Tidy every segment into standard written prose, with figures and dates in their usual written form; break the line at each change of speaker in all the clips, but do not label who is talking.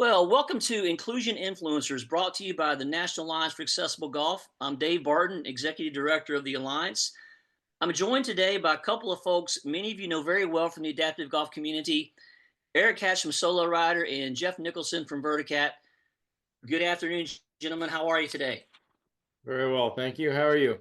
Well, welcome to Inclusion Influencers, brought to you by the National Alliance for Accessible Golf. I'm Dave Barton, Executive Director of the Alliance. I'm joined today by a couple of folks many of you know very well from the adaptive golf community. Eric Hatch from SoloRider and Jeff Nicholson from VertaCat. Good afternoon, gentlemen. How are you today?
Very well, thank you. How are you?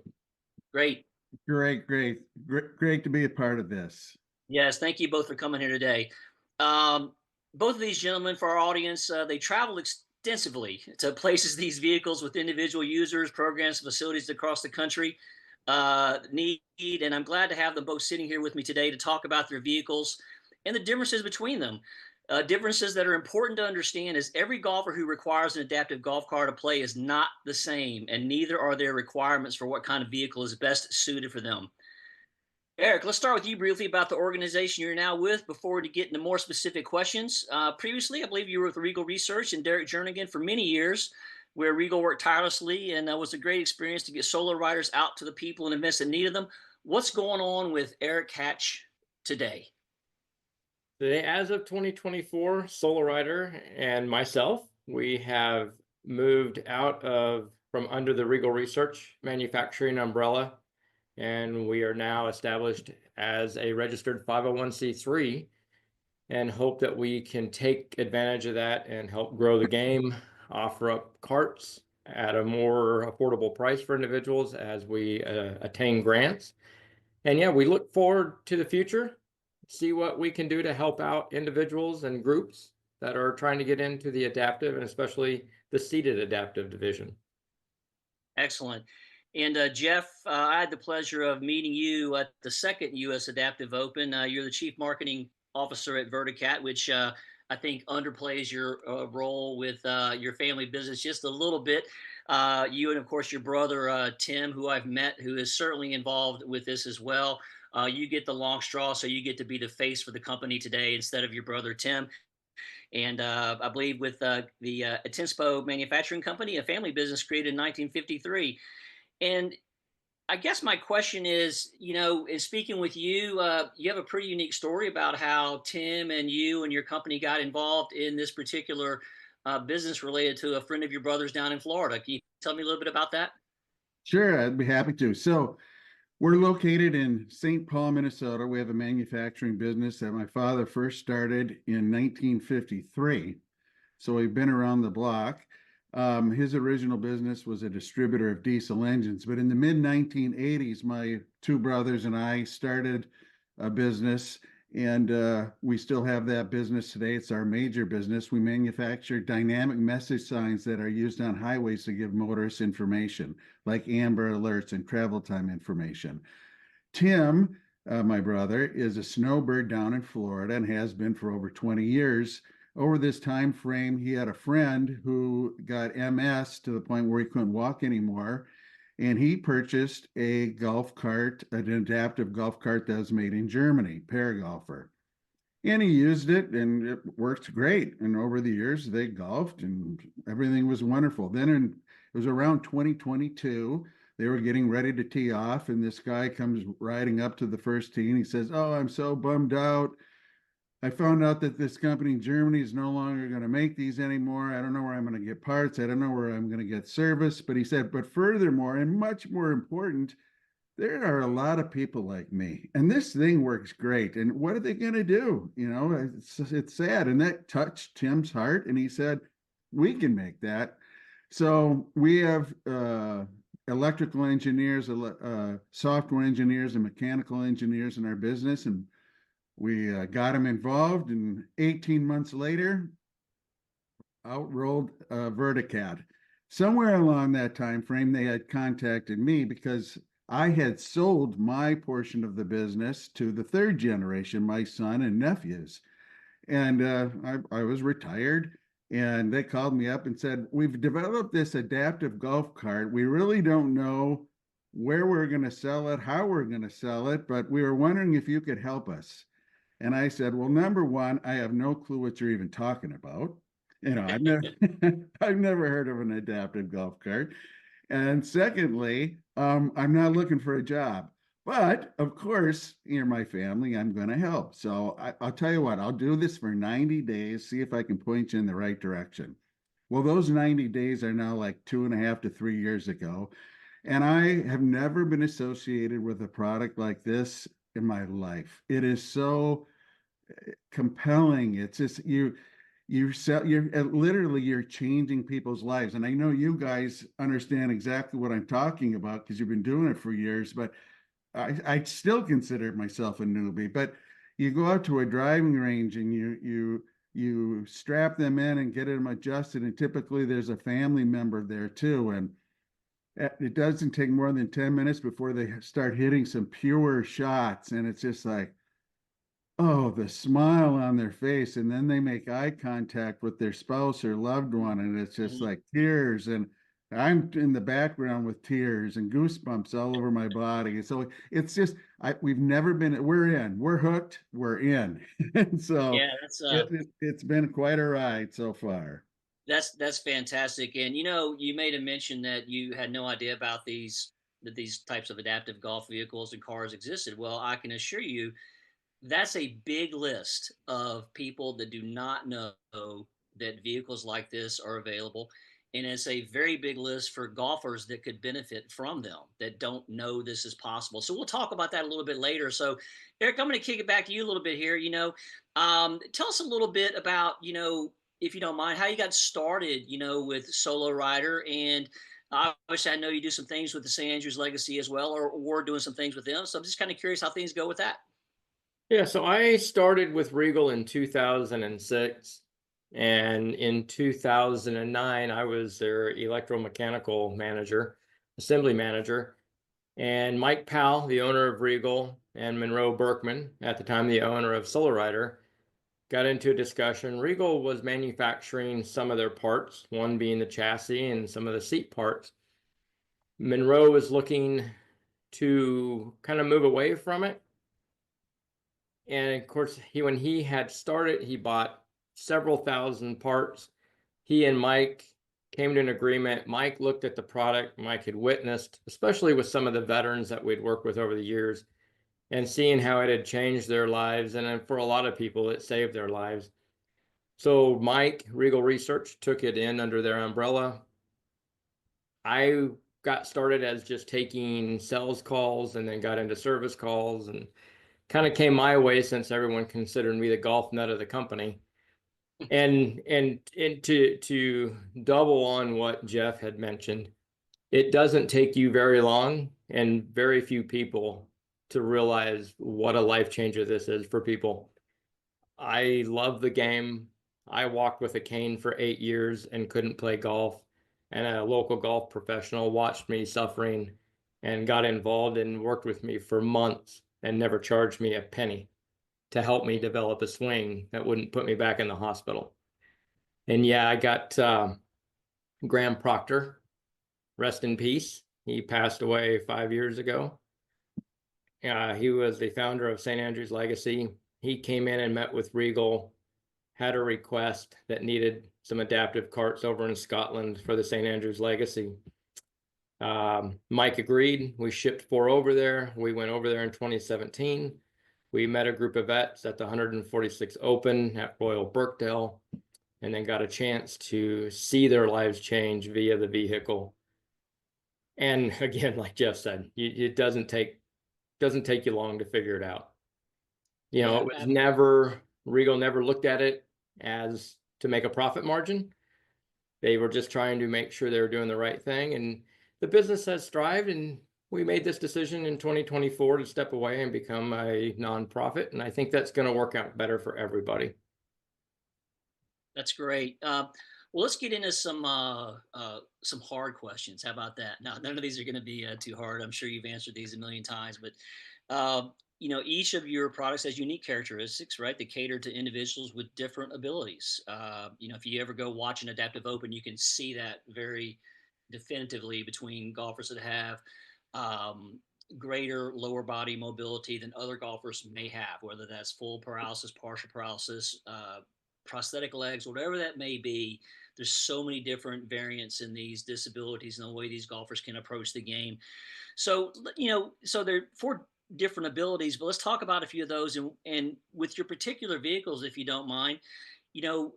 Great.
Great to be a part of this.
Yes, thank you both for coming here today. Um, Both of these gentlemen, for our audience, they travel extensively to places these vehicles with individual users, programs, facilities across the country need. And I'm glad to have them both sitting here with me today to talk about their vehicles and the differences between them. Differences that are important to understand is every golfer who requires an adaptive golf car to play is not the same, and neither are their requirements for what kind of vehicle is best suited for them. Eric, let's start with you briefly about the organization you're now with before we get into more specific questions. Previously, I believe you were with Regal Research and Derek Jernigan for many years, where Regal worked tirelessly and was a great experience to get solar riders out to the people and events that needed them. What's going on with Eric Hatch today?
Today, as of 2024, SoloRider and myself, we have moved out of from under the Regal Research manufacturing umbrella, and we are now established as a registered 501c3 and hope that we can take advantage of that and help grow the game, offer up carts at a more affordable price for individuals as we attain grants. And yeah, we look forward to the future, see what we can do to help out individuals and groups that are trying to get into the adaptive and especially the seated adaptive division.
Excellent. And Jeff, I had the pleasure of meeting you at the second U.S. Adaptive Open. You're the Chief Marketing Officer at VertaCat, which I think underplays your role with your family business just a little bit. You and, of course, your brother, Tim, who I've met, who is certainly involved with this as well. You get the long straw, so you get to be the face for the company today instead of your brother, Tim. And I believe with the Atenspo Manufacturing Company, a family business created in 1953. And I guess my question is, in speaking with you, you have a pretty unique story about how Tim and you and your company got involved in this particular business related to a friend of your brother's down in Florida. Can you tell me a little bit about that?
Sure, I'd be happy to. So we're located in St. Paul, Minnesota. We have a manufacturing business that my father first started in 1953. So we've been around the block. His original business was a distributor of diesel engines, but in the mid 1980s, my two brothers and I started a business, and we still have that business today. It's our major business. We manufacture dynamic message signs that are used on highways to give motorists information, like amber alerts and travel time information. Tim, my brother, is a snowbird down in Florida and has been for over 20 years. Over this time frame, he had a friend who got MS to the point where he couldn't walk anymore, and he purchased a golf cart, an adaptive golf cart that was made in Germany, Paragolfer. And he used it, and it worked great. And over the years, they golfed, and everything was wonderful. It was around 2022. They were getting ready to tee off, and this guy comes riding up to the first tee, and he says, "Oh, I'm so bummed out. I found out that this company in Germany is no longer going to make these anymore. I don't know where I'm going to get parts. I don't know where I'm going to get service." But he said, but furthermore, and much more important, there are a lot of people like me, and this thing works great. And what are they going to do? It's sad. And that touched Tim's heart. And he said, we can make that. So we have electrical engineers, software engineers, and mechanical engineers in our business. And we got him involved, and 18 months later, out rolled VertaCat. Somewhere along that time frame, they had contacted me because I had sold my portion of the business to the third generation, my son and nephews. And I was retired, and they called me up and said, "We've developed this adaptive golf cart. We really don't know where we're going to sell it, how we're going to sell it, but we were wondering if you could help us." And I said, "Well, number one, I have no clue what you're even talking about. I've never, I've never heard of an adaptive golf cart. And secondly, I'm not looking for a job. But of course, you're my family, I'm going to help. So I'll tell you what, I'll do this for 90 days, see if I can point you in the right direction. Well, those 90 days are now like 2.5 to 3 years ago. And I have never been associated with a product like this in my life. It is so compelling. It's just you're literally you're changing people's lives. And I know you guys understand exactly what I'm talking about because you've been doing it for years, but I still consider myself a newbie. But you go out to a driving range and you strap them in and get them adjusted, and typically there's a family member there too. And it doesn't take more than 10 minutes before they start hitting some pure shots. And it's just like, oh, the smile on their face. And then they make eye contact with their spouse or loved one. And it's just
Mhm.
like tears. And I'm in the background with tears and goosebumps all over my body. So it's just, we've never been, we're hooked, we're in. And so
Yeah,
it's been quite a ride so far.
that's fantastic. And you made a mention that you had no idea about these types of adaptive golf vehicles and cars existed. Well, I can assure you that's a big list of people that do not know that vehicles like this are available. And it's a very big list for golfers that could benefit from them that don't know this is possible. So we'll talk about that a little bit later. So, Eric, I'm going to kick it back to you a little bit here. Tell us a little bit about, if you don't mind, how you got started, with SoloRider. And obviously, I know you do some things with the St. Andrews Legacy as well, or we're doing some things with them. So I'm just kind of curious how things go with that.
Yeah, so I started with Regal in 2006, and in 2009 I was their electromechanical manager, assembly manager, and Mike Powell, the owner of Regal, and Monroe Berkman, at the time the owner of SoloRider, got into a discussion. Regal was manufacturing some of their parts, one being the chassis and some of the seat parts. Monroe was looking to kind of move away from it. And of course, when he had started, he bought several thousand parts. He and Mike came to an agreement. Mike looked at the product Mike had witnessed, especially with some of the veterans that we'd worked with over the years, and seeing how it had changed their lives. And for a lot of people, it saved their lives. So Mike, Regal Research, took it in under their umbrella. I got started as just taking sales calls and then got into service calls, and kind of came my way since everyone considered me the golf nut of the company. And to double on what Jeff had mentioned, it doesn't take you very long and very few people to realize what a life changer this is for people. I love the game. I walked with a cane for 8 years and couldn't play golf. And a local golf professional watched me suffering and got involved and worked with me for months and never charged me a penny to help me develop a swing that wouldn't put me back in the hospital. And yeah, I got Graham Proctor, rest in peace. He passed away 5 years ago. He was the founder of St. Andrews Legacy. He came in and met with Regal, had a request that needed some adaptive carts over in Scotland for the St. Andrews Legacy. Mike agreed. We shipped 4 over there. We went over there in 2017. We met a group of vets at the 146 Open at Royal Birkdale, and then got a chance to see their lives change via the vehicle. And again, like Jeff said, it doesn't take you long to figure it out.
Yeah.
It was never, Regal never looked at it as to make a profit margin. They were just trying to make sure they were doing the right thing. And the business has thrived, and we made this decision in 2024 to step away and become a nonprofit. And I think that's going to work out better for everybody.
That's great. Well, let's get into some hard questions. How about that? Now, none of these are going to be too hard. I'm sure you've answered these a million times, but each of your products has unique characteristics, right? That cater to individuals with different abilities. If you ever go watch an adaptive open, you can see that very definitively between golfers that have greater lower body mobility than other golfers may have, whether that's full paralysis, partial paralysis, prosthetic legs, whatever that may be. There's so many different variants in these disabilities and the way these golfers can approach the game. So, so they're for different abilities, but let's talk about a few of those. And with your particular vehicles, if you don't mind, you know,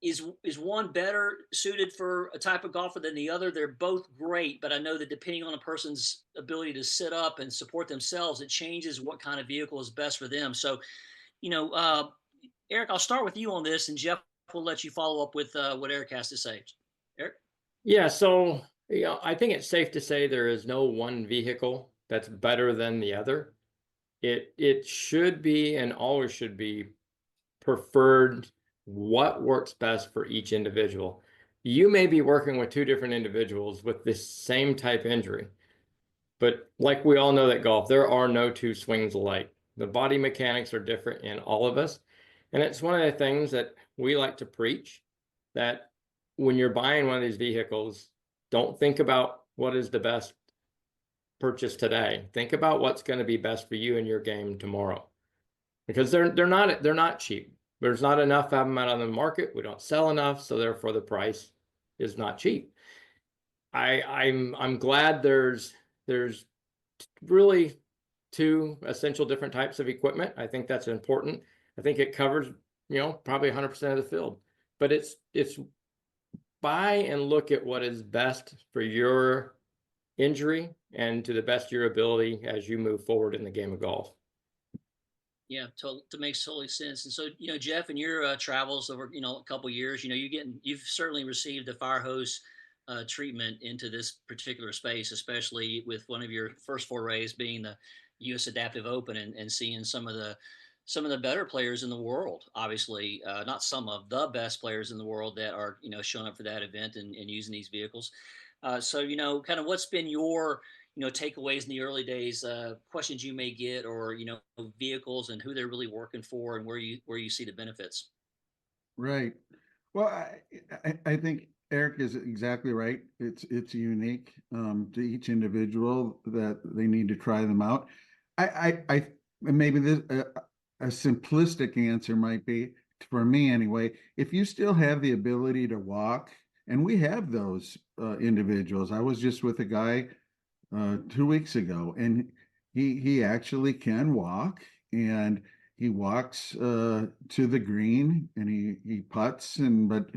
is one better suited for a type of golfer than the other? They're both great, but I know that depending on a person's ability to sit up and support themselves, it changes what kind of vehicle is best for them. So, you know, Eric, I'll start with you on this, and Jeff will let you follow up with what Eric has to say. Eric?
Yeah, so I think it's safe to say there is no one vehicle that's better than the other. It should be and always should be preferred what works best for each individual. You may be working with two different individuals with the same type injury, but like we all know that golf, there are no two swings alike. The body mechanics are different in all of us. And it's one of the things that we like to preach, that when you're buying one of these vehicles, don't think about what is the best purchase today. Think about what's going to be best for you in your game tomorrow, because they're not cheap. There's not enough of them out on the market. We don't sell enough, so therefore the price is not cheap. I'm glad there's really two essential different types of equipment. I think that's important. I think it covers, probably 100% of the field, but it's buy and look at what is best for your injury and to the best of your ability as you move forward in the game of golf.
Yeah, to makes totally sense. And so, Jeff, in your travels over, a couple years, you've certainly received the fire hose treatment into this particular space, especially with one of your first forays being the U.S. Adaptive Open, and seeing some of the better players in the world. Obviously, not some of the best players in the world that are showing up for that event and using these vehicles. So, kind of what's been your takeaways in the early days, questions you may get, or vehicles and who they're really working for, and where you see the benefits.
Right. Well, I think Eric is exactly right. It's unique to each individual that they need to try them out. I maybe this a simplistic answer might be, for me anyway, if you still have the ability to walk, and we have those individuals. I was just with a guy 2 weeks ago, and he actually can walk, and he walks to the green, and he putts, and but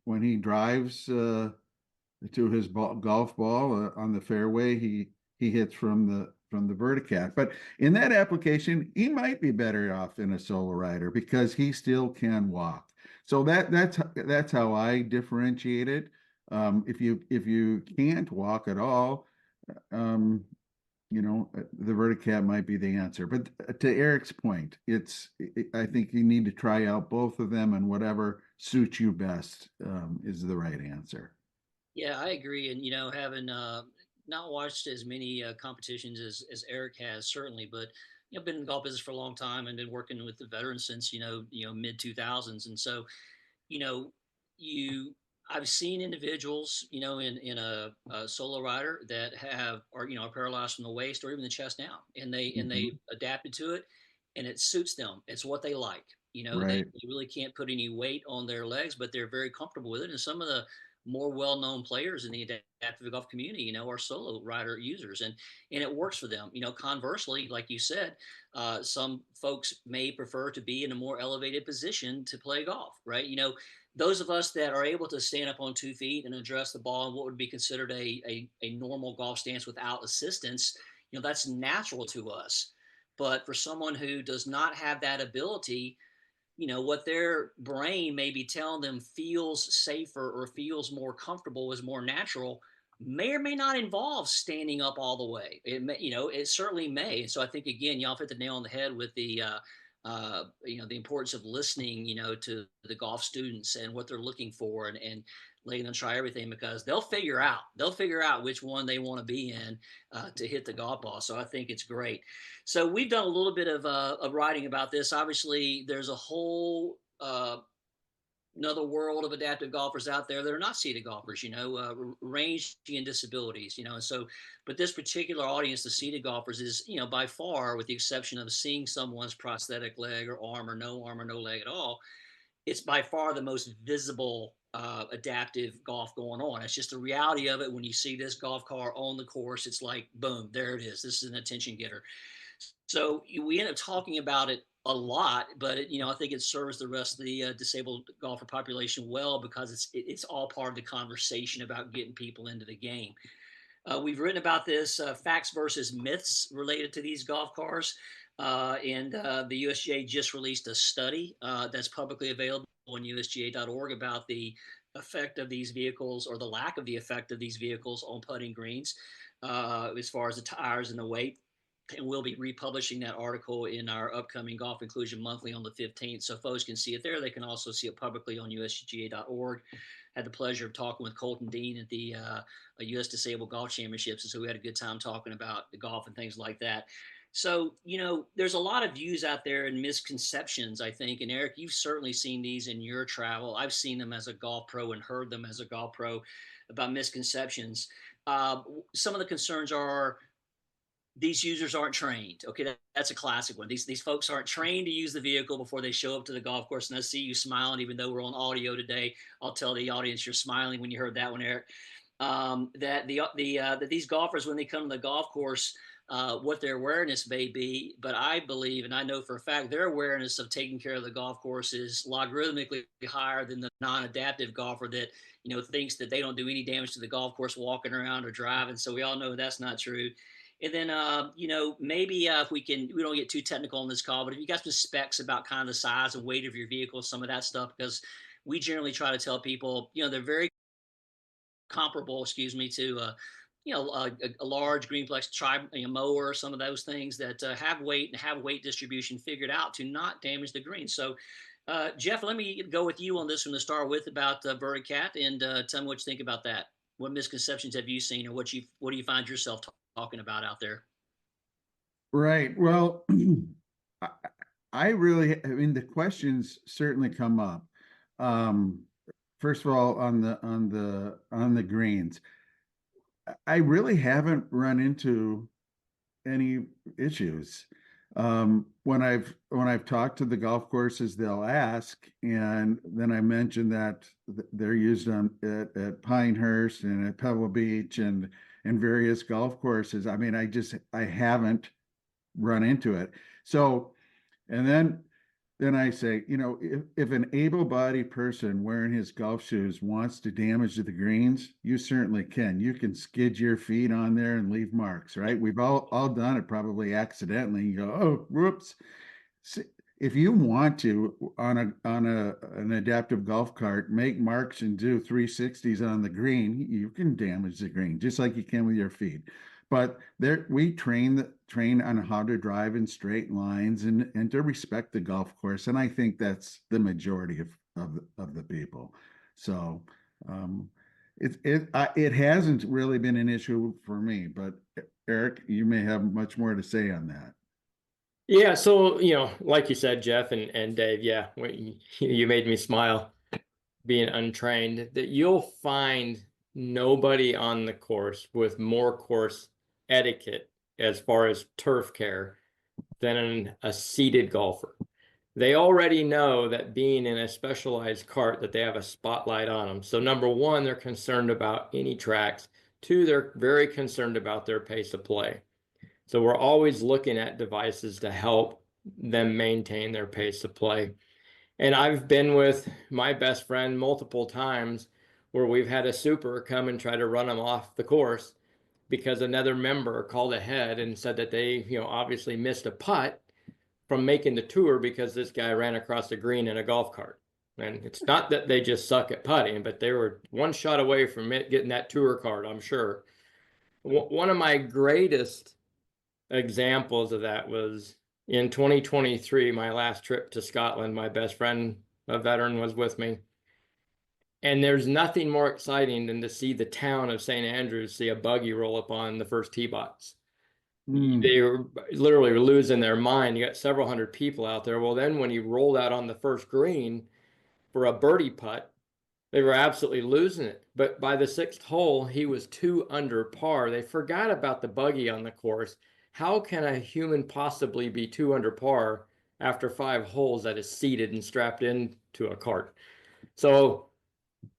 when he drives to his golf ball on the fairway, he hits from the VertaCat. But in that application, he might be better off in a SoloRider because he still can walk. So that's how I differentiate it. If you can't walk at all, the VertaCat might be the answer. But to Eric's point, I think you need to try out both of them, and whatever suits you best is the right answer.
Yeah, I agree. And having not watched as many competitions as Eric has, certainly, but been in the golf business for a long time and been working with the veterans since mid 2000s. And so you I've seen individuals, in a SoloRider that are paralyzed from the waist or even the chest down, and they adapted to it, and it suits them. It's what they like.
Right.
They really can't put any weight on their legs, but they're very comfortable with it. And some of the more well-known players in the adaptive golf community, are SoloRider users, and it works for them. Conversely, like you said, some folks may prefer to be in a more elevated position to play golf, right? Those of us that are able to stand up on 2 feet and address the ball in what would be considered a normal golf stance without assistance, that's natural to us. But for someone who does not have that ability, what their brain may be telling them feels safer or feels more comfortable, is more natural, may or may not involve standing up all the way. It may, it certainly may. And so I think, again, y'all hit the nail on the head with the the importance of listening, to the golf students and what they're looking for, and letting them try everything, because they'll figure out which one they want to be in to hit the golf ball. So I think it's great. So we've done a little bit of writing about this. Obviously, there's a whole another world of adaptive golfers out there that are not seated golfers, range and disabilities, and so, but this particular audience, the seated golfers, is, by far, with the exception of seeing someone's prosthetic leg or arm or no leg at all, it's by far the most visible adaptive golf going on. It's just the reality of it. When you see this golf car on the course, it's like, boom, there it is. This is an attention getter. So we end up talking about it a lot, but I think it serves the rest of the disabled golfer population well, because it's all part of the conversation about getting people into the game. We've written about this, facts versus myths related to these golf cars. And the USGA just released a study that's publicly available on usga.org about the effect of these vehicles, or the lack of the effect of these vehicles on putting greens, as far as the tires and the weight. And we'll be republishing that article in our upcoming Golf Inclusion Monthly on the 15th. So folks can see it there. They can also see it publicly on usga.org. Had the pleasure of talking with Colton Dean at the U.S. Disabled Golf Championships. And so we had a good time talking about the golf and things like that. So, there's a lot of views out there and misconceptions, I think. And Eric, you've certainly seen these in your travel. I've seen them as a golf pro and heard them as a golf pro about misconceptions. Some of the concerns are these users aren't trained. Okay, that's a classic one. These folks aren't trained to use the vehicle before they show up to the golf course. And I see you smiling, even though we're on audio today. I'll tell the audience you're smiling when you heard that one, Eric. That these golfers, when they come to the golf course, what their awareness may be, but I believe, and I know for a fact, their awareness of taking care of the golf course is logarithmically higher than the non-adaptive golfer that thinks that they don't do any damage to the golf course walking around or driving. So we all know that's not true. And then, maybe if we don't get too technical on this call, but if you got some specs about kind of the size and weight of your vehicle, some of that stuff, because we generally try to tell people, they're very comparable, to, a large Greenplex mower, some of those things that have weight and have weight distribution figured out to not damage the green. So, Jeff, let me go with you on this one to start with about VertaCat, and tell me what you think about that. What misconceptions have you seen, or what do you find yourself talking about out there?
Right. Well, I mean, the questions certainly come up. First of all, on the greens, I really haven't run into any issues. When I've talked to the golf courses, they'll ask, and then I mentioned that they're used at Pinehurst and at Pebble Beach and various golf courses. I mean, I haven't run into it. So, and then I say, if an able-bodied person wearing his golf shoes wants to damage the greens, you certainly can. You can skid your feet on there and leave marks, right? We've all done it, probably accidentally. You go, oh, whoops. If you want to, on an adaptive golf cart, make marks and do 360s on the green, you can damage the green just like you can with your feet. But we train on how to drive in straight lines and to respect the golf course, and I think that's the majority of the people. So it hasn't really been an issue for me. But Eric, you may have much more to say on that.
Yeah, so like you said, Jeff and Dave, yeah, you made me smile being untrained, that you'll find nobody on the course with more course etiquette as far as turf care than a seated golfer. They already know that being in a specialized cart, that they have a spotlight on them. So number one, they're concerned about any tracks. Two, they're very concerned about their pace of play. So we're always looking at devices to help them maintain their pace of play. And I've been with my best friend multiple times where we've had a super come and try to run them off the course because another member called ahead and said that they, obviously missed a putt from making the tour because this guy ran across the green in a golf cart. And it's not that they just suck at putting, but they were one shot away from it getting that tour card, I'm sure. One of my greatest examples of that was in 2023, my last trip to Scotland. My best friend, a veteran, was with me. And there's nothing more exciting than to see the town of St. Andrews see a buggy roll up on the first tee box. They were literally losing their mind. You got several hundred people out there. Well, then when he rolled out on the first green for a birdie putt, they were absolutely losing it. But by the sixth hole, he was 2 under par. They forgot about the buggy on the course. How can a human possibly be 2 under par after 5 holes that is seated and strapped into a cart? So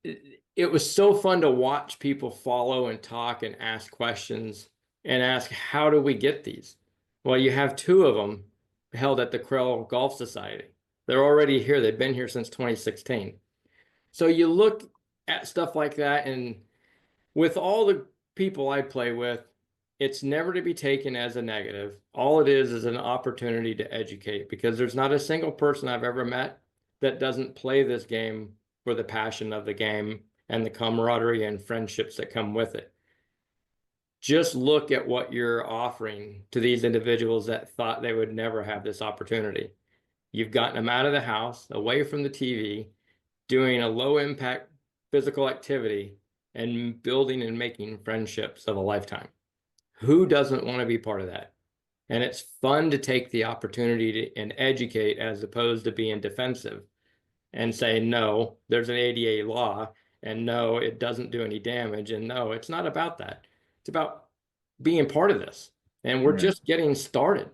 it was so fun to watch people follow and talk and ask questions and ask, how do we get these? Well, you have two of them held at the Krell Golf Society. They're already here. They've been here since 2016. So you look at stuff like that, and with all the people I play with, it's never to be taken as a negative. All it is an opportunity to educate, because there's not a single person I've ever met that doesn't play this game for the passion of the game and the camaraderie and friendships that come with it. Just look at what you're offering to these individuals that thought they would never have this opportunity. You've gotten them out of the house, away from the TV, doing a low impact physical activity, and building and making friendships of a lifetime. Who doesn't want to be part of that? And it's fun to take the opportunity to and educate, as opposed to being defensive and say, no, there's an ADA law, and no, it doesn't do any damage. And no, it's not about that. It's about being part of this. And we're just getting started.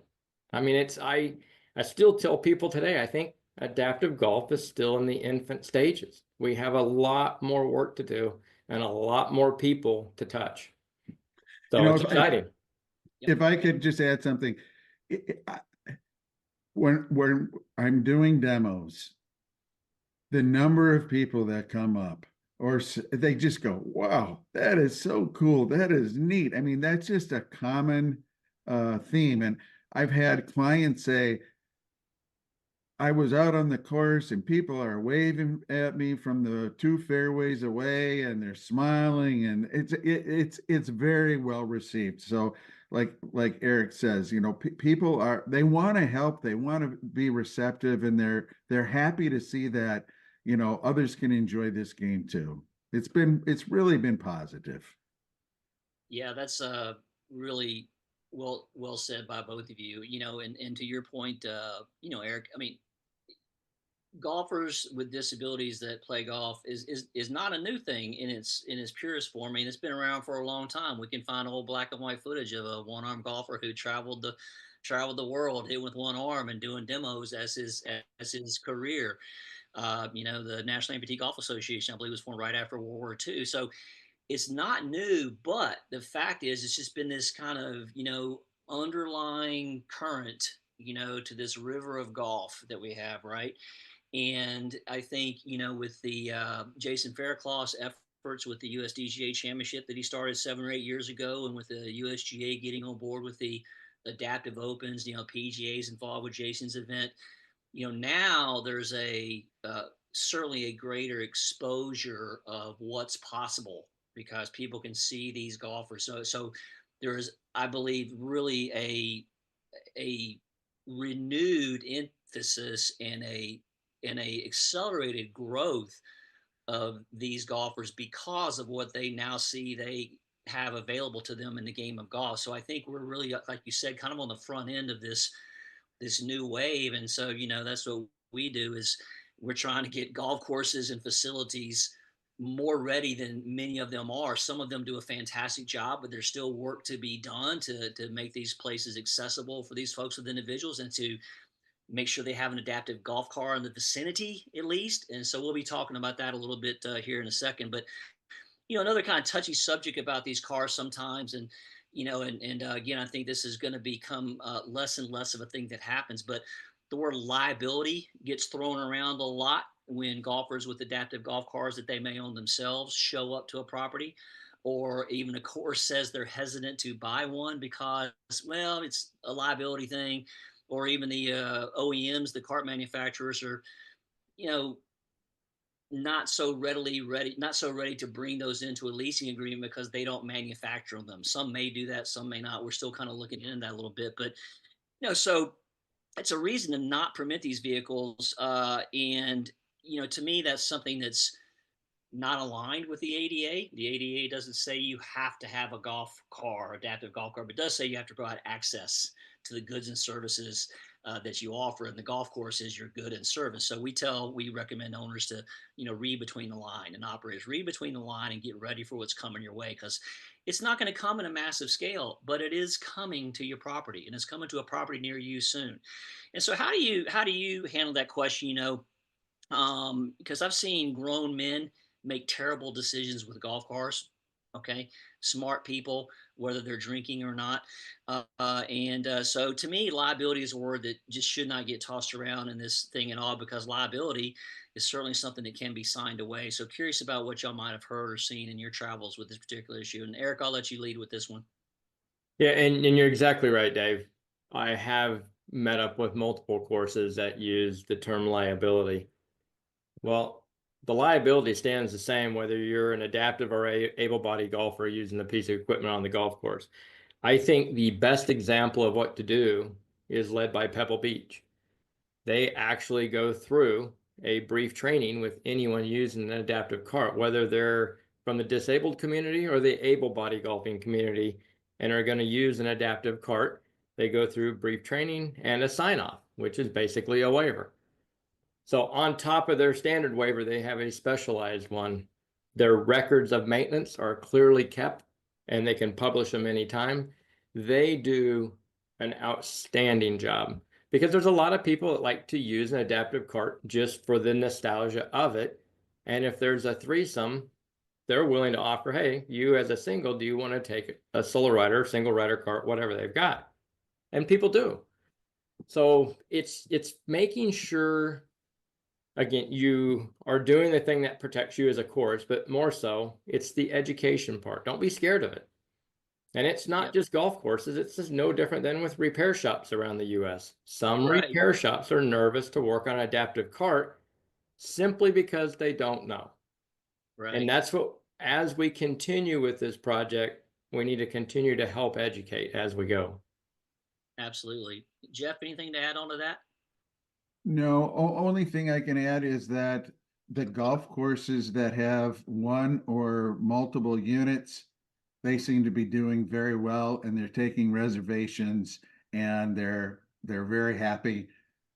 I mean, I still tell people today, I think adaptive golf is still in the infant stages. We have a lot more work to do and a lot more people to touch. So it's exciting.
If I could just add something, when I'm doing demos, the number of people that come up, or they just go, wow, that is so cool. That is neat. I mean, that's just a common theme. And I've had clients say, I was out on the course and people are waving at me from the 2 fairways away, and they're smiling, and it's very well received. So like Eric says, people they want to help, they want to be receptive, and they're happy to see that, others can enjoy this game too. It's really been positive.
Yeah, that's really well said by both of you. And to your point, Eric, I mean, golfers with disabilities that play golf is not a new thing in its purest form. I mean, it's been around for a long time. We can find old black and white footage of a one-armed golfer who traveled the world, hit with one arm and doing demos as his career. The National Amputee Golf Association, I believe, was formed right after World War II. So it's not new, but the fact is, it's just been this kind of underlying current, to this river of golf that we have, right? And I think, with the Jason Fairclough's efforts with the USDGA championship that he started 7 or 8 years ago, and with the USGA getting on board with the adaptive opens, PGA's involved with Jason's event, now there's certainly a greater exposure of what's possible, because people can see these golfers. So there is, I believe, really a renewed emphasis and a accelerated growth of these golfers because of what they now see they have available to them in the game of golf. So I think we're really, like you said, kind of on the front end of this new wave. And so, that's what we do, is we're trying to get golf courses and facilities more ready than many of them are. Some of them do a fantastic job, but there's still work to be done to make these places accessible for these folks with individuals, and to make sure they have an adaptive golf car in the vicinity at least. And so we'll be talking about that a little bit here in a second. But another kind of touchy subject about these cars sometimes, and again, I think this is going to become less and less of a thing that happens. But the word liability gets thrown around a lot when golfers with adaptive golf cars that they may own themselves show up to a property, or even a course says they're hesitant to buy one because, well, it's a liability thing. Or even the OEMs, the cart manufacturers, are, not so ready to bring those into a leasing agreement because they don't manufacture them. Some may do that, some may not. We're still kind of looking into that a little bit, but so it's a reason to not permit these vehicles. And to me, that's something that's not aligned with the ADA. The ADA doesn't say you have to have a golf car, adaptive golf car, but does say you have to provide access to the goods and services that you offer, and the golf course is your good and service. So we recommend owners to, read between the line, and operators read between the line and get ready for what's coming your way, because it's not going to come in a massive scale, but it is coming to your property, and it's coming to a property near you soon. And so how do you handle that question? Because I've seen grown men make terrible decisions with golf cars. Okay, smart people, whether they're drinking or not. So to me, liability is a word that just should not get tossed around in this thing at all, because liability is certainly something that can be signed away. So curious about what y'all might have heard or seen in your travels with this particular issue. And Eric, I'll let you lead with this one.
Yeah, and you're exactly right, Dave. I have met up with multiple courses that use the term liability. Well, the liability stands the same whether you're an adaptive or able-bodied golfer using a piece of equipment on the golf course. I think the best example of what to do is led by Pebble Beach. They actually go through a brief training with anyone using an adaptive cart, whether they're from the disabled community or the able-bodied golfing community, and are going to use an adaptive cart. They go through brief training and a sign-off, which is basically a waiver. So on top of their standard waiver, they have a specialized one. Their records of maintenance are clearly kept, and they can publish them anytime. They do an outstanding job, because there's a lot of people that like to use an adaptive cart just for the nostalgia of it. And if there's a threesome, they're willing to offer, hey, you as a single, do you want to take a SoloRider, single rider cart, whatever they've got? And people do. So it's making sure, again, you are doing the thing that protects you as a course, but more so, it's the education part. Don't be scared of it. And it's not just golf courses. It's just no different than with repair shops around the US. Some repair shops are nervous to work on an adaptive cart simply because they don't know.
Right.
And that's what, as we continue with this project, we need to continue to help educate as we go.
Absolutely. Jeff, anything to add on to that?
No, only thing I can add is that the golf courses that have one or multiple units, they seem to be doing very well, and they're taking reservations, and they're very happy.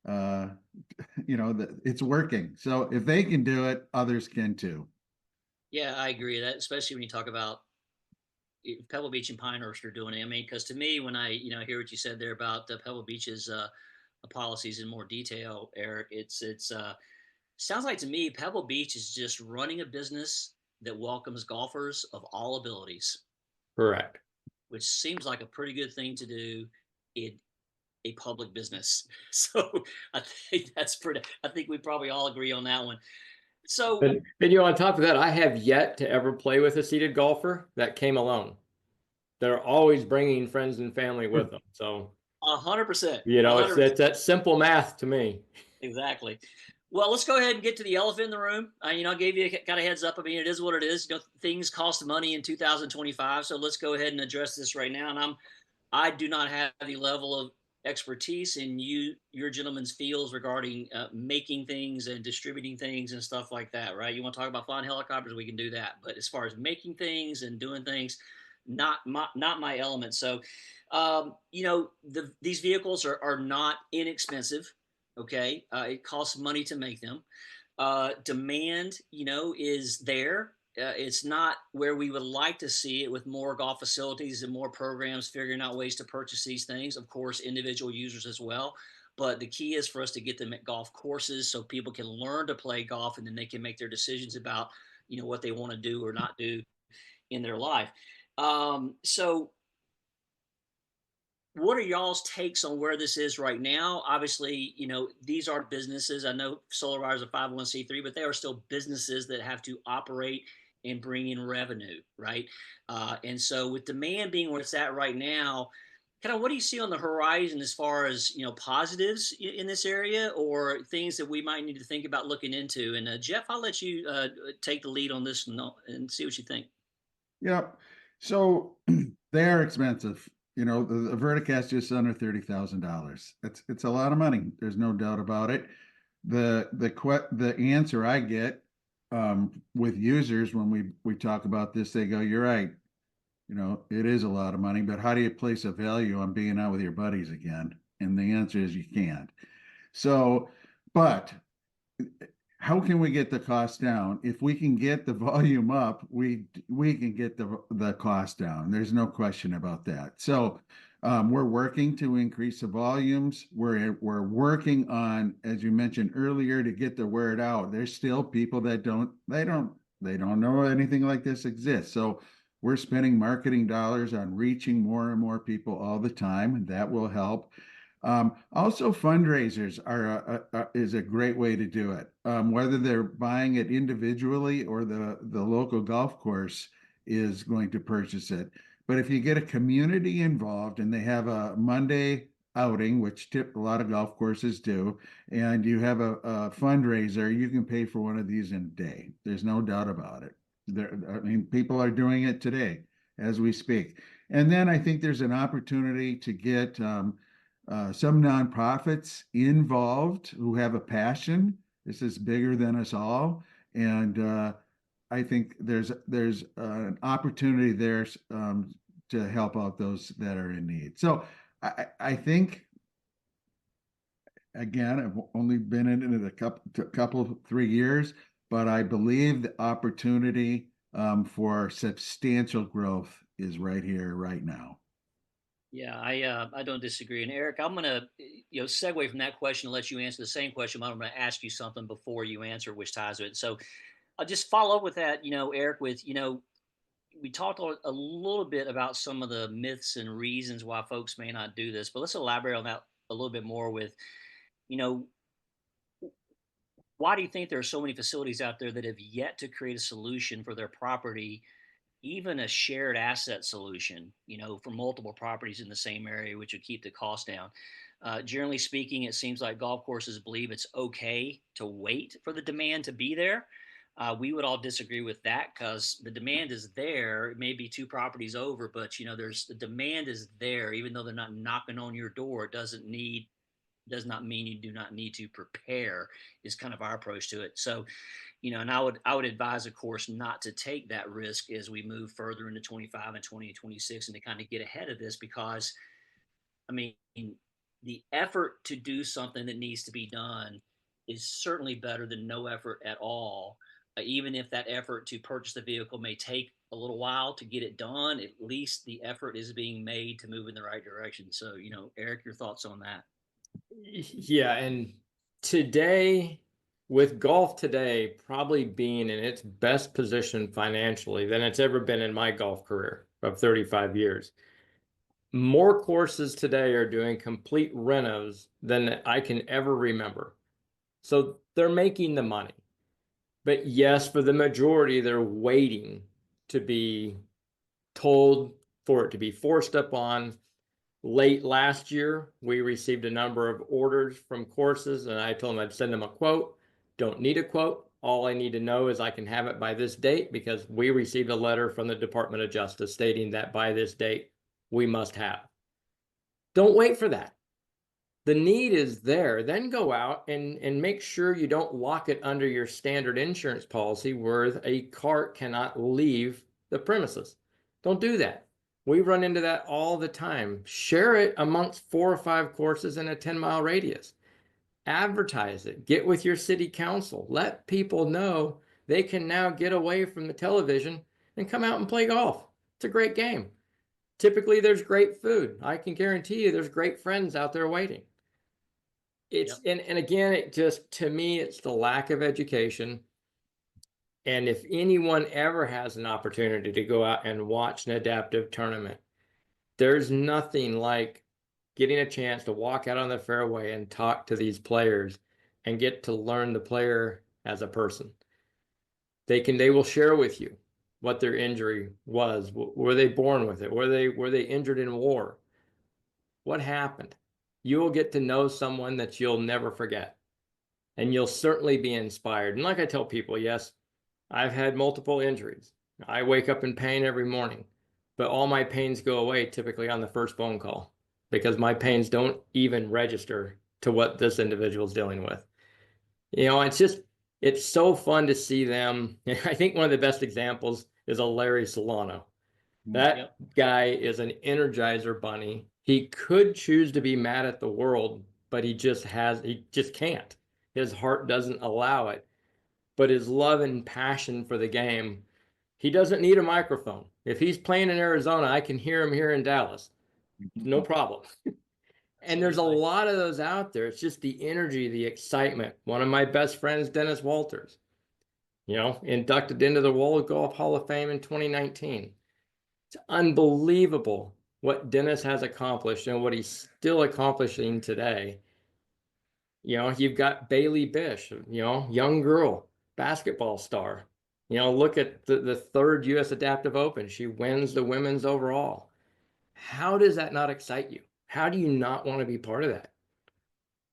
That it's working. So if they can do it, others can too.
Yeah, I agree that, especially when you talk about Pebble Beach and Pinehurst are doing it. I mean, because to me, when I hear what you said there about Pebble Beach's policies in more detail, Eric, it's sounds like to me Pebble Beach is just running a business that welcomes golfers of all abilities.
Correct.
Which seems like a pretty good thing to do in a public business. So I think we probably all agree on that one. So,
and on top of that, I have yet to ever play with a seated golfer that came alone. They're always bringing friends and family with them. So
100%.
It's that simple math to me.
Exactly. Well, let's go ahead and get to the elephant in the room. I gave you kind of heads up. I mean, it is what it is. Things cost money in 2025. So let's go ahead and address this right now. And I do not have the level of expertise in your gentlemen's fields regarding making things and distributing things and stuff like that, right? You want to talk about flying helicopters, we can do that. But as far as making things and doing things, not my element. So, these vehicles are not inexpensive. Okay, it costs money to make them. Demand, is there. It's not where we would like to see it, with more golf facilities and more programs figuring out ways to purchase these things. Of course, individual users as well. But the key is for us to get them at golf courses so people can learn to play golf, and then they can make their decisions about, what they want to do or not do in their life. So what are y'all's takes on where this is right now? Obviously, these are businesses. I know SoloRider is a 501c3, but they are still businesses that have to operate and bring in revenue, right? And so with demand being where it's at right now, kind of what do you see on the horizon as far as, positives in this area, or things that we might need to think about looking into? And Jeff, I'll let you take the lead on this and see what you think.
Yep. So they are expensive. The VertaCat's just under $30,000. It's a lot of money. There's no doubt about it. The answer I get with users when we talk about this, they go, "You're right. It is a lot of money, but how do you place a value on being out with your buddies again?" And the answer is you can't. So, but how can we get the cost down? If we can get the volume up, we can get the cost down. There's no question about that. So we're working to increase the volumes. We're working on, as you mentioned earlier, to get the word out. There's still people that They don't know anything like this exists. So we're spending marketing dollars on reaching more and more people all the time, and that will help. Also, fundraisers is a great way to do it. Whether they're buying it individually or the local golf course is going to purchase it. But if you get a community involved and they have a Monday outing, which a lot of golf courses do, and you have a fundraiser, you can pay for one of these in a day. There's no doubt about it. I mean, people are doing it today as we speak. And then I think there's an opportunity to get some nonprofits involved who have a passion. This is bigger than us all, and I think there's an opportunity there to help out those that are in need. So I think, again, I've only been in it a couple 3 years, but I believe the opportunity for substantial growth is right here, right now.
Yeah, I don't disagree. And Eric, I'm gonna segue from that question and let you answer the same question. But I'm gonna ask you something before you answer, which ties to it. So I'll just follow up with that, Eric. With we talked a little bit about some of the myths and reasons why folks may not do this, but let's elaborate on that a little bit more. With you know, why do you think there are so many facilities out there that have yet to create a solution for their property, even a shared asset solution, for multiple properties in the same area, which would keep the cost down? Generally speaking, it seems like golf courses believe it's okay to wait for the demand to be there. We would all disagree with that because the demand is there. It may be two properties over, but there's the demand is there, even though they're not knocking on your door. It does not mean you do not need to prepare. Is kind of our approach to it. So, and I would advise, of course, not to take that risk as we move further into 25 and 2026, and to kind of get ahead of this, because I mean, the effort to do something that needs to be done is certainly better than no effort at all. Even if that effort to purchase the vehicle may take a little while to get it done, at least the effort is being made to move in the right direction. So, Eric, your thoughts on that?
Yeah, and today, with golf today probably being in its best position financially than it's ever been in my golf career of 35 years. More courses today are doing complete renos than I can ever remember. So they're making the money. But yes, for the majority, they're waiting to be told, for it to be forced upon. Late last year, we received a number of orders from courses, and I told them I'd send them a quote. Don't need a quote. All I need to know is I can have it by this date, because we received a letter from the Department of Justice stating that by this date, we must have. Don't wait for that. The need is there. Then go out and make sure you don't lock it under your standard insurance policy where a cart cannot leave the premises. Don't do that. We run into that all the time. Share it amongst 4 or 5 courses in a 10-mile radius. Advertise it. Get with your city council. Let people know they can now get away from the television and come out and play golf. It's a great game. Typically, there's great food. I can guarantee you there's great friends out there waiting. It's
Yep.
and again, it just, to me, it's the lack of education. And if anyone ever has an opportunity to go out and watch an adaptive tournament, there's nothing like getting a chance to walk out on the fairway and talk to these players and get to learn the player as a person. They will share with you what their injury was. Were they born with it? Were they injured in war? What happened? You will get to know someone that you'll never forget, and you'll certainly be inspired. And like I tell people, yes, I've had multiple injuries. I wake up in pain every morning, but all my pains go away typically on the first phone call, because my pains don't even register to what this individual's dealing with. It's so fun to see them. I think one of the best examples is a Larry Solano. That
Yep.
guy is an energizer bunny. He could choose to be mad at the world, but he just can't. His heart doesn't allow it. But his love and passion for the game, he doesn't need a microphone. If he's playing in Arizona, I can hear him here in Dallas. No problem. And there's a
Absolutely.
lot of those out there. It's just the energy, the excitement. One of my best friends, Dennis Walters, inducted into the World Golf Hall of Fame in 2019. It's unbelievable what Dennis has accomplished and what he's still accomplishing today. You've got Bailey Bish, young girl, basketball star. Look at the third U.S. Adaptive Open. She wins the women's overall. How does that not excite you? How do you not want to be part of that?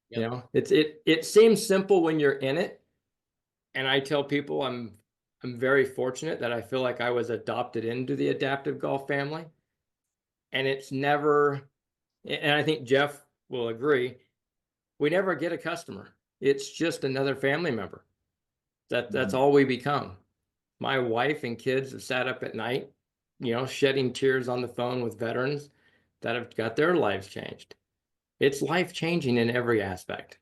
Yep.
It seems simple when you're in it. And I tell people I'm very fortunate that I feel like I was adopted into the adaptive golf family. And it's never, and I think Jeff will agree, we never get a customer. It's just another family member. That's all we become. My wife and kids have sat up at night, shedding tears on the phone with veterans that have got their lives changed. It's life-changing in every aspect.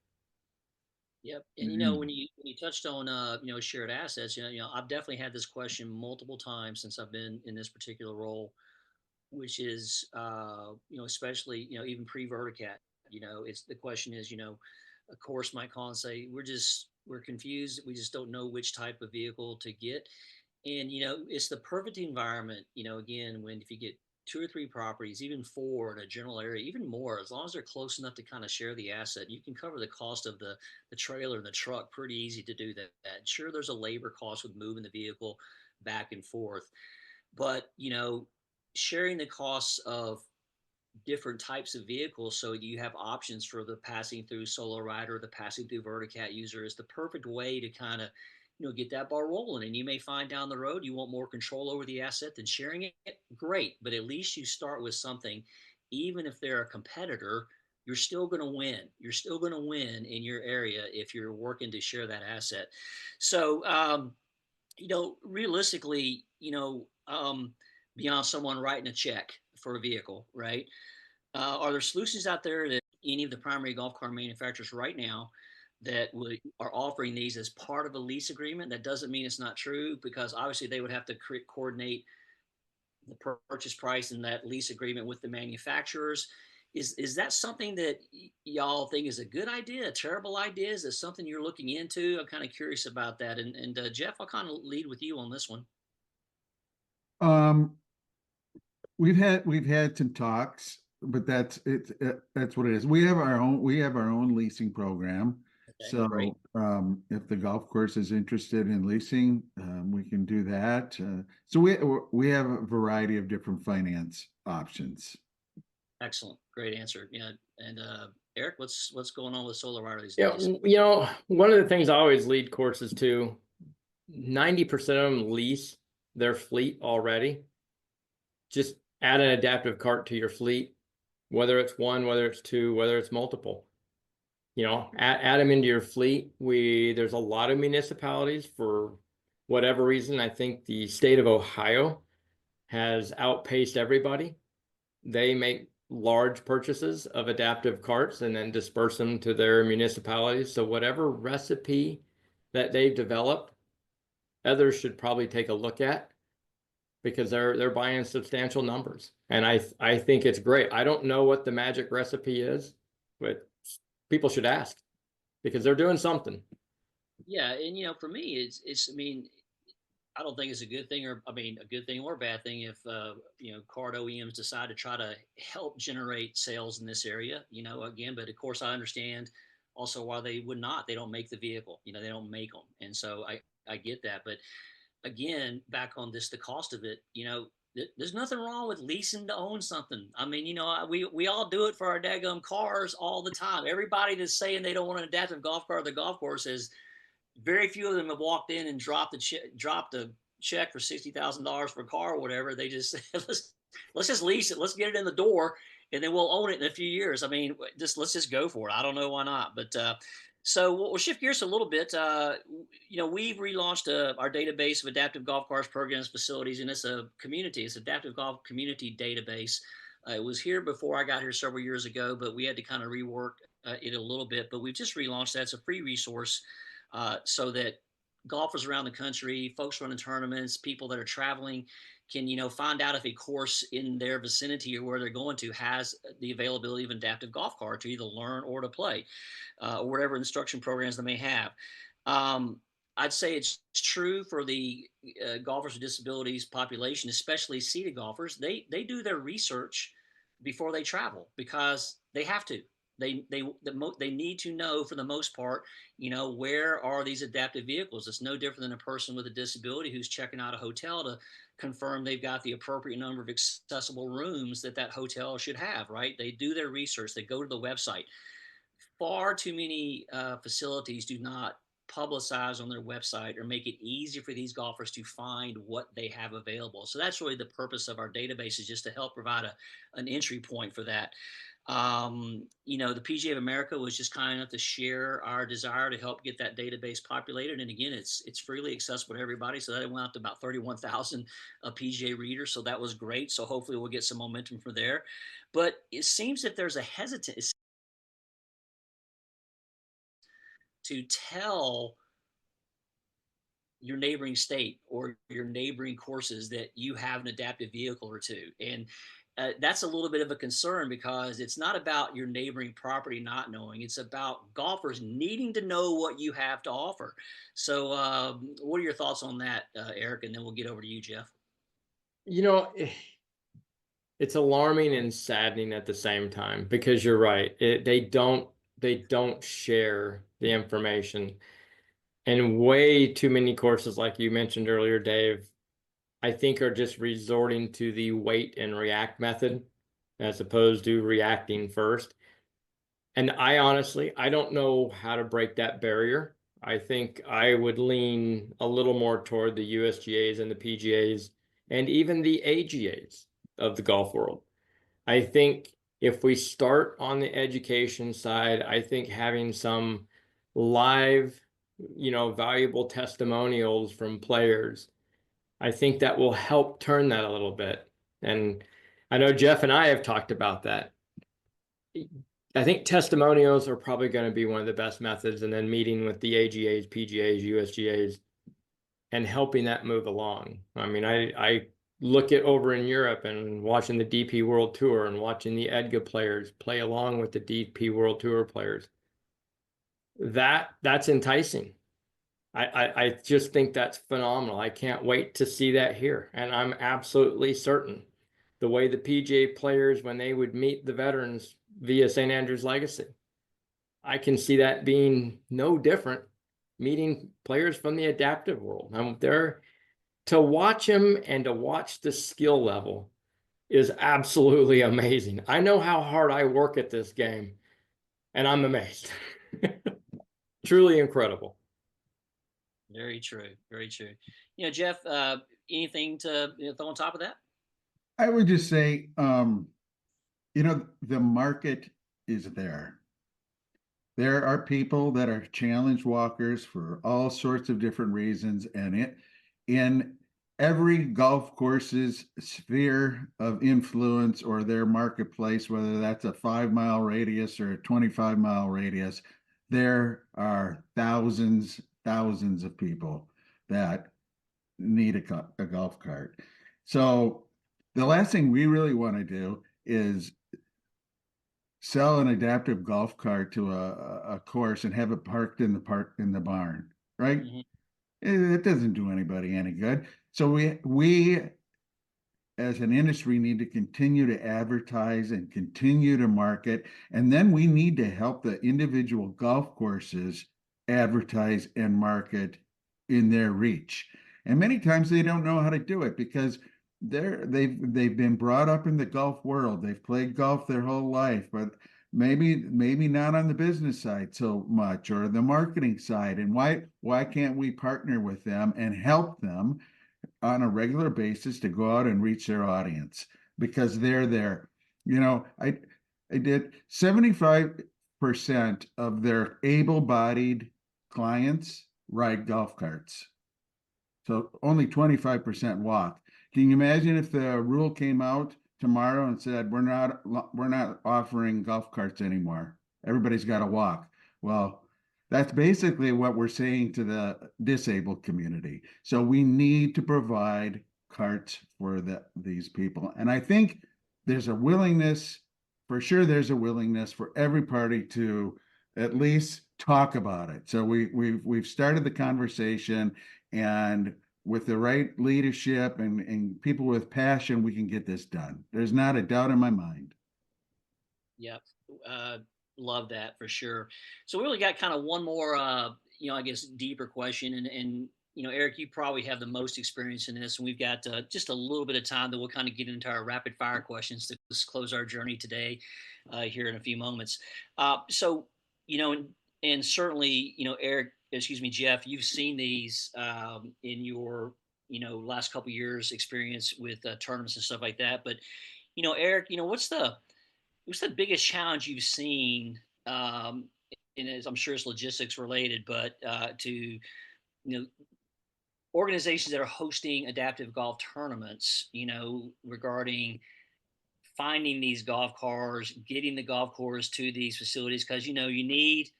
Yep. And when you touched on shared assets, I've definitely had this question multiple times since I've been in this particular role, which is especially even pre-VertaCat. It's the question is of course might call and say we're confused, we just don't know which type of vehicle to get. And it's the perfect environment, again, when if you get 2 or 3 properties, even 4 in a general area, even more, as long as they're close enough to kind of share the asset, you can cover the cost of the trailer and the truck pretty easy to do that. Sure, there's a labor cost with moving the vehicle back and forth, but sharing the costs of different types of vehicles so you have options for the passing through SoloRider, the passing through VertaCat user is the perfect way to kind of get that ball rolling. And you may find down the road you want more control over the asset than sharing it. Great, but at least you start with something. Even if they're a competitor, you're still going to win. You're still going to win in your area if you're working to share that asset. So realistically, beyond someone writing a check for a vehicle, right? Are there solutions out there that any of the primary golf car manufacturers right now that are offering these as part of a lease agreement? That doesn't mean it's not true, because obviously they would have to coordinate the purchase price and that lease agreement with the manufacturers. Is that something that y'all think is a good idea, a terrible idea? Is it something you're looking into? I'm kind of curious about that. And Jeff, I'll kind of lead with you on this one.
Um, we've had some talks, but that's what it is. We have our own leasing program.
Okay,
So
great.
if the golf course is interested in leasing, we can do that. So we have a variety of different finance options.
Excellent. Great answer. Yeah. And Eric, what's going on with SoloRider these
Yeah,
days?
one of the things I always lead courses to, 90% of them lease their fleet already. Just add an adaptive cart to your fleet, whether it's one, whether it's 2, whether it's multiple. Add them into your fleet. There's a lot of municipalities, for whatever reason, I think the state of Ohio has outpaced everybody. They make large purchases of adaptive carts and then disperse them to their municipalities. So whatever recipe that they've developed, others should probably take a look at, because they're buying substantial numbers. And I think it's great. I don't know what the magic recipe is, but people should ask, because they're doing something.
Yeah, and for me, it's. I mean, I don't think it's a good thing, or a good thing or a bad thing if card OEMs decide to try to help generate sales in this area. Again, but of course I understand also why they would not. They don't make the vehicle. They don't make them, and so I get that. But again, back on this, the cost of it. There's nothing wrong with leasing to own something. I mean, we all do it for our daggum cars all the time. Everybody that's saying they don't want an adaptive golf car at the golf course is, very few of them have walked in and dropped a check for $60,000 for a car or whatever. They just let's just lease it. Let's get it in the door, and then we'll own it in a few years. I mean, let's just go for it. I don't know why not, but so we'll shift gears a little bit. We've relaunched our database of adaptive golf cars, programs, facilities, and it's a community. It's adaptive golf community database. It was here before I got here several years ago, but we had to kind of rework it a little bit. But we've just relaunched that. It's a free resource so that golfers around the country, folks running tournaments, people that are traveling can, find out if a course in their vicinity or where they're going to has the availability of an adaptive golf cart to either learn or to play, or whatever instruction programs they may have. I'd say it's true for the golfers with disabilities population, especially seated golfers. They do their research before they travel because they have to. They need to know for the most part, where are these adaptive vehicles. It's no different than a person with a disability who's checking out a hotel to confirm they've got the appropriate number of accessible rooms that hotel should have. Right? They do their research. They go to the website. Far too many facilities do not publicize on their website or make it easy for these golfers to find what they have available. So that's really the purpose of our database, is just to help provide an entry point for that. The PGA of America was just kind enough to share our desire to help get that database populated. And again, it's freely accessible to everybody. So that went out to about 31,000 PGA readers. So that was great. So hopefully we'll get some momentum from there. But it seems that there's a hesitance to tell your neighboring state or your neighboring courses that you have an adaptive vehicle or two. And that's a little bit of a concern, because it's not about your neighboring property not knowing. It's about golfers needing to know what you have to offer. So what are your thoughts on that, Eric? And then we'll get over to you, Jeff.
It's alarming and saddening at the same time, because you're right. They don't share the information. And way too many courses, like you mentioned earlier, Dave, I think are just resorting to the wait and react method as opposed to reacting first. And I don't know how to break that barrier. I think I would lean a little more toward the USGAs and the PGAs and even the AGAs of the golf world. I think if we start on the education side, I think having some live, valuable testimonials from players, I think that will help turn that a little bit. And I know Jeff and I have talked about that. I think testimonials are probably going to be one of the best methods, and then meeting with the AGAs, PGAs, USGAs, and helping that move along. I mean, I look at over in Europe and watching the DP World Tour and watching the EDGA players play along with the DP World Tour players. That's enticing. I just think that's phenomenal. I can't wait to see that here. And I'm absolutely certain the way the PGA players, when they would meet the veterans via St. Andrew's Legacy, I can see that being no different meeting players from the adaptive world. I'm there to watch them, and to watch the skill level is absolutely amazing. I know how hard I work at this game, and I'm amazed. Truly incredible.
Very true. Very true. Jeff, anything to throw on top of that?
I would just say, the market is there. There are people that are challenge walkers for all sorts of different reasons, and in every golf course's sphere of influence or their marketplace, whether that's a 5-mile radius or a 25-mile radius, there are thousands of people that need a golf cart. So the last thing we really want to do is sell an adaptive golf cart to a course and have it parked in the barn, right? Mm-hmm. It doesn't do anybody any good. So we as an industry need to continue to advertise and continue to market, and then we need to help the individual golf courses advertise and market in their reach. And many times they don't know how to do it, because they've been brought up in the golf world. They've played golf their whole life, but maybe not on the business side so much, or the marketing side. And why can't we partner with them and help them on a regular basis to go out and reach their audience? Because they're there. I did 75% of their able-bodied clients ride golf carts. So only 25% walk. Can you imagine if the rule came out tomorrow and said, we're not offering golf carts anymore, everybody's got to walk? Well, that's basically what we're saying to the disabled community. So we need to provide carts for these people. And I think there's a willingness for every party to at least talk about it. So we've started the conversation, and with the right leadership and people with passion, we can get this done. There's not a doubt in my mind.
Yep. Uh, love that for sure. So we really got kind of one more, I guess deeper question, and Eric, you probably have the most experience in this, and we've got just a little bit of time that we'll kind of get into our rapid fire questions to close our journey today, here in a few moments. So, and certainly, Eric, excuse me, Jeff, you've seen these in your, last couple years experience with tournaments and stuff like that. But, Eric, what's the biggest challenge you've seen? And I'm sure it's logistics related, but to organizations that are hosting adaptive golf tournaments, regarding finding these golf cars, getting the golf course to these facilities, because you need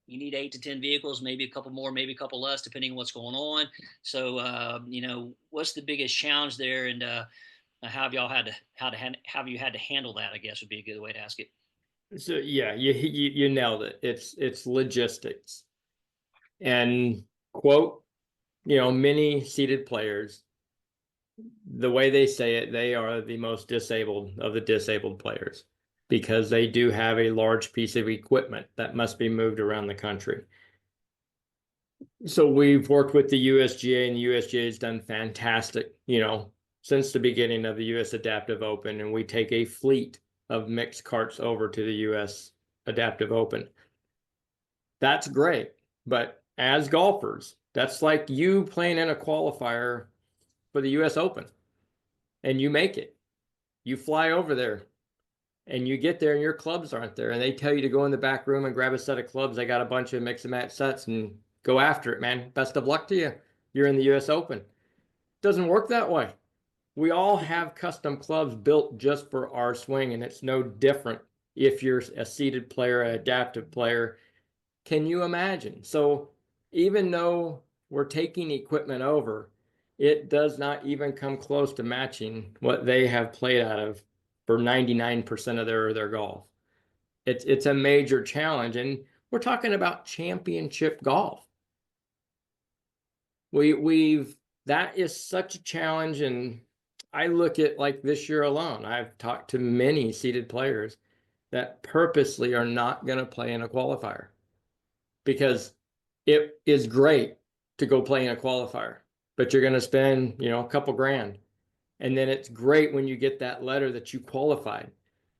8 to 10 vehicles, maybe a couple more, maybe a couple less, depending on what's going on. So, what's the biggest challenge there, and how have y'all had to have you had to handle that? I guess would be a good way to ask it.
So yeah, you nailed it. It's logistics. And quote, many seated players, the way they say it, they are the most disabled of the disabled players because they do have a large piece of equipment that must be moved around the country. So we've worked with the USGA, and the USGA has done fantastic, since the beginning of the US Adaptive Open, and we take a fleet of mixed carts over to the US Adaptive Open. That's great, but as golfers, that's like you playing in a qualifier for the US Open, and you make it. You fly over there, and you get there, and your clubs aren't there, and they tell you to go in the back room and grab a set of clubs. They got a bunch of mix and match sets, and go after it, man. Best of luck to you. You're in the US Open. Doesn't work that way. We all have custom clubs built just for our swing, and it's no different if you're a seated player, an adaptive player. Can you imagine? So even though we're taking equipment over, it does not even come close to matching what they have played out of for 99% of their golf. It's a major challenge, and we're talking about championship golf. That is such a challenge, and I look at like this year alone, I've talked to many seated players that purposely are not going to play in a qualifier because it is great to go play in a qualifier, but you're going to spend, a couple grand. And then it's great when you get that letter that you qualified,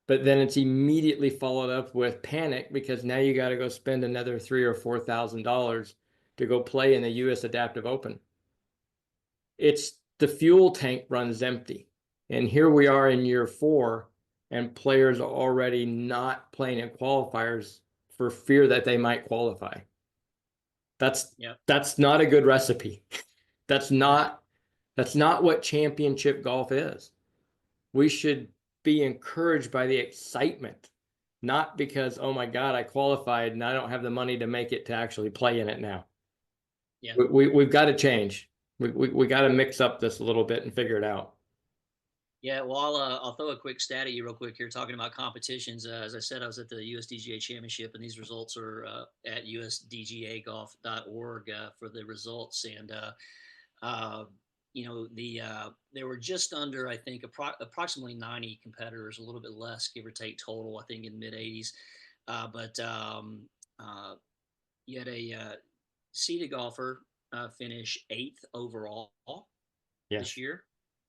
but then it's immediately followed up with panic because now you got to go spend another $3,000 or $4,000 to go play in the US Adaptive Open. It's the fuel tank runs empty. And here we are in year 4, and players are already not playing in qualifiers for fear that they might qualify. That's not a good recipe. That's not what championship golf is. We should be encouraged by the excitement, not because, oh my God, I qualified and I don't have the money to make it to actually play in it now.
Yeah.
We've got to change. We got to mix up this a little bit and figure it out.
Yeah, well, I'll throw a quick stat at you real quick here, talking about competitions. As I said, I was at the USDGA Championship, and these results are at usdgagolf.org for the results. And there were just under, I think, approximately 90 competitors, a little bit less, give or take, total. I think in mid 80s. But you had a seated golfer finish 8th overall this year.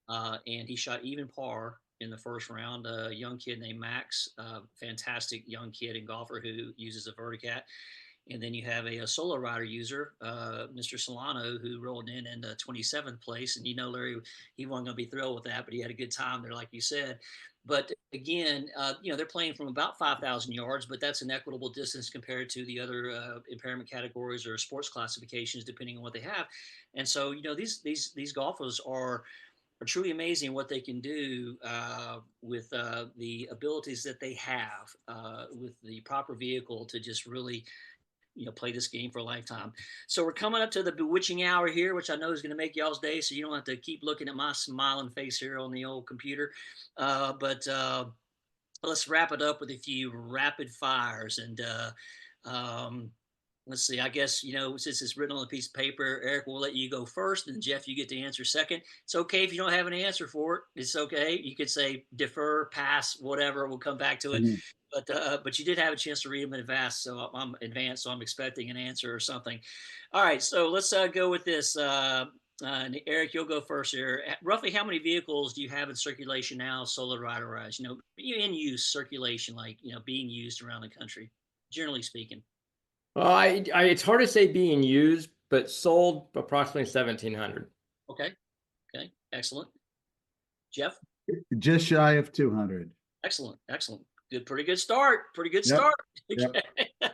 And he shot even par in the first round. A young kid named Max, fantastic young kid and golfer who uses a VertaCat. And then you have a SoloRider user, Mr. Solano, who rolled in 27th place. And Larry, he wasn't going to be thrilled with that, but he had a good time there, like you said. But again, they're playing from about 5,000 yards, but that's an equitable distance compared to the other impairment categories or sports classifications, depending on what they have. And so, these golfers are truly amazing what they can do with the abilities that they have with the proper vehicle to just really play this game for a lifetime. So we're coming up to the bewitching hour here, which I know is going to make y'all's day, so you don't have to keep looking at my smiling face here on the old computer. But let's wrap it up with a few rapid fires. And Let's see. I guess, since it's written on a piece of paper, Eric, we'll let you go first, and Jeff, you get to answer second. It's okay if you don't have an answer for it. It's okay. You could say defer, pass, whatever. We'll come back to it.
Mhm.
But you did have a chance to read them in advance, so I'm expecting an answer or something. All right, so let's go with this. And Eric, you'll go first here. Roughly, how many vehicles do you have in circulation now, SoloRider wise? In use circulation, like being used around the country, generally speaking.
Well, it's hard to say being used, but sold approximately 1,700.
Okay. Okay. Excellent. Jeff?
Just shy of 200.
Excellent. Excellent. Good. Pretty good start. Pretty good
Yep.
start.
Yep.
Okay.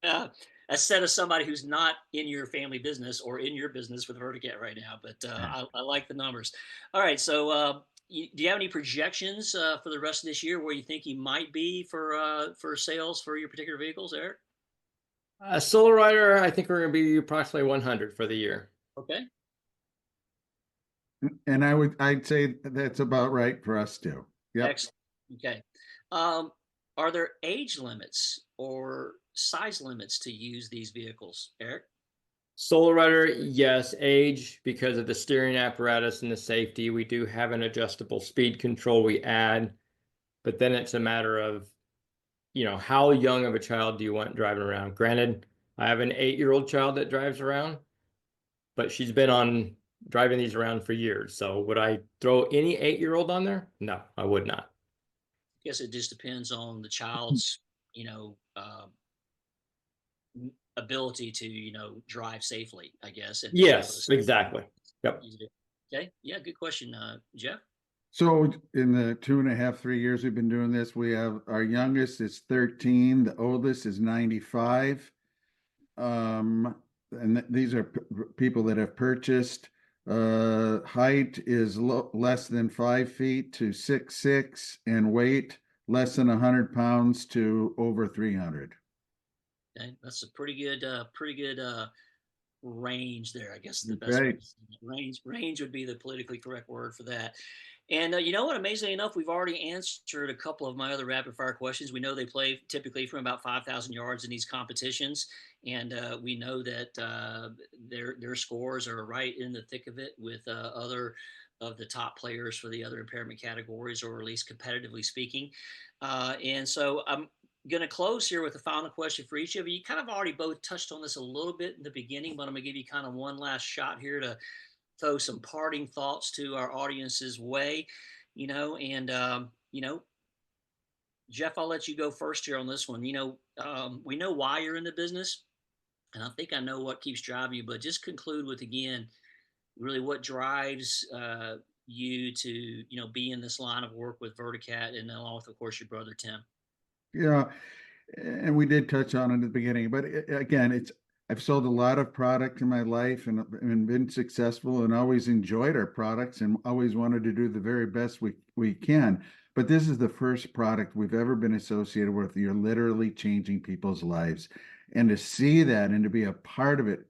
uh, instead of somebody who's not in your family business or in your business with VertaCat right now, but I like the numbers. All right. So, do you have any projections for the rest of this year where you think you might be for sales for your particular vehicles, Eric?
SoloRider, I think we're going to be approximately 100 for the year.
Okay.
And I'd say that's about right for us too. Yep.
Excellent. Okay. Are there age limits or size limits to use these vehicles, Eric?
SoloRider, yes, age because of the steering apparatus and the safety. We do have an adjustable speed control we add, but then it's a matter of, how young of a child do you want driving around? Granted, I have an 8-year-old child that drives around, but she's been on driving these around for years. So would I throw any 8-year-old on there? No, I would not.
I guess it just depends on the child's, you know, ability to, drive safely, I guess, and be able
Yes,
to
exactly. Yep.
use it. Okay. Yeah. Good question, Jeff.
So in the 2.5, 3 years we've been doing this, we have our youngest is 13, the oldest is 95. And these are people that have purchased. Height is less than 5 feet to 6'6", and weight less than 100 pounds to over 300.
Okay. That's a pretty good range there. I guess is the best way
Right.
to say it. Range would be the politically correct word for that. And you know what? Amazingly enough, we've already answered a couple of my other rapid fire questions. We know they play typically from about 5,000 yards in these competitions, and we know that their scores are right in the thick of it with other of the top players for the other impairment categories, or at least competitively speaking. And so I'm going to close here with a final question for each of you. You kind of already both touched on this a little bit in the beginning, but I'm going to give you kind of one last shot here to throw some parting thoughts to our audience's way, and Jeff, I'll let you go first here on this one. We know why you're in the business, and I think I know what keeps driving you, but just conclude with, again, really what drives you to, be in this line of work with VertaCat, and along with, of course, your brother, Tim.
Yeah, and we did touch on it at the beginning, but again, I've sold a lot of product in my life and been successful and always enjoyed our products and always wanted to do the very best we can. But this is the first product we've ever been associated with. You're literally changing people's lives. And to see that and to be a part of it,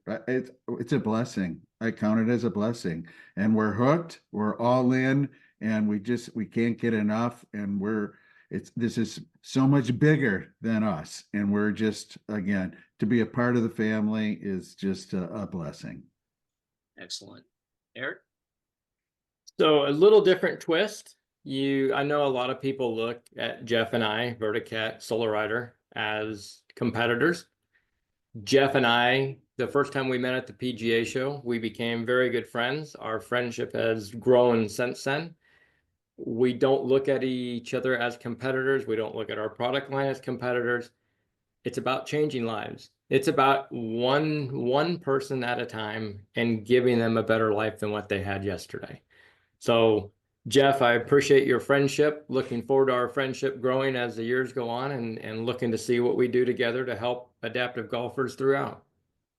it's a blessing. I count it as a blessing. And we're hooked, we're all in, and we can't get enough. And this is so much bigger than us, and we're just, again, to be a part of the family is just a blessing.
Excellent. Eric?
So a little different twist. I know a lot of people look at Jeff and I, VertaCat, SoloRider, as competitors. Jeff and I, the first time we met at the PGA show, we became very good friends. Our friendship has grown since then. We don't look at each other as competitors. We don't look at our product line as competitors. It's about changing lives. It's about one person at a time and giving them a better life than what they had yesterday. So, Jeff, I appreciate your friendship. Looking forward to our friendship growing as the years go on, and looking to see what we do together to help adaptive golfers throughout.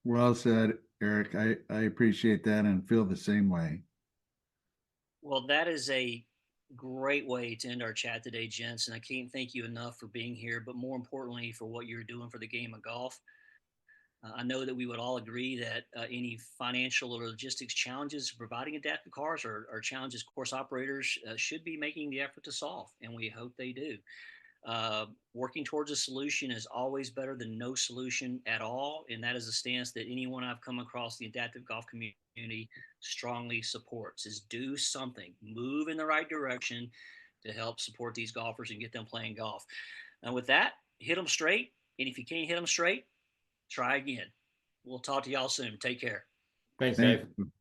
Well said, Eric. I appreciate that and feel the same way.
Well, that is a great way to end our chat today, gents. And I can't thank you enough for being here, but more importantly, for what you're doing for the game of golf. I know that we would all agree that any financial or logistics challenges providing adaptive cars are challenges course operators should be making the effort to solve, and we hope they do. Working towards a solution is always better than no solution at all. And that is a stance that anyone I've come across the adaptive golf community strongly supports, is do something, move in the right direction to help support these golfers and get them playing golf. And with that, hit them straight. And if you can't hit them straight, try again. We'll talk to y'all soon. Take care.
Thanks,
Thank
Dave.
you.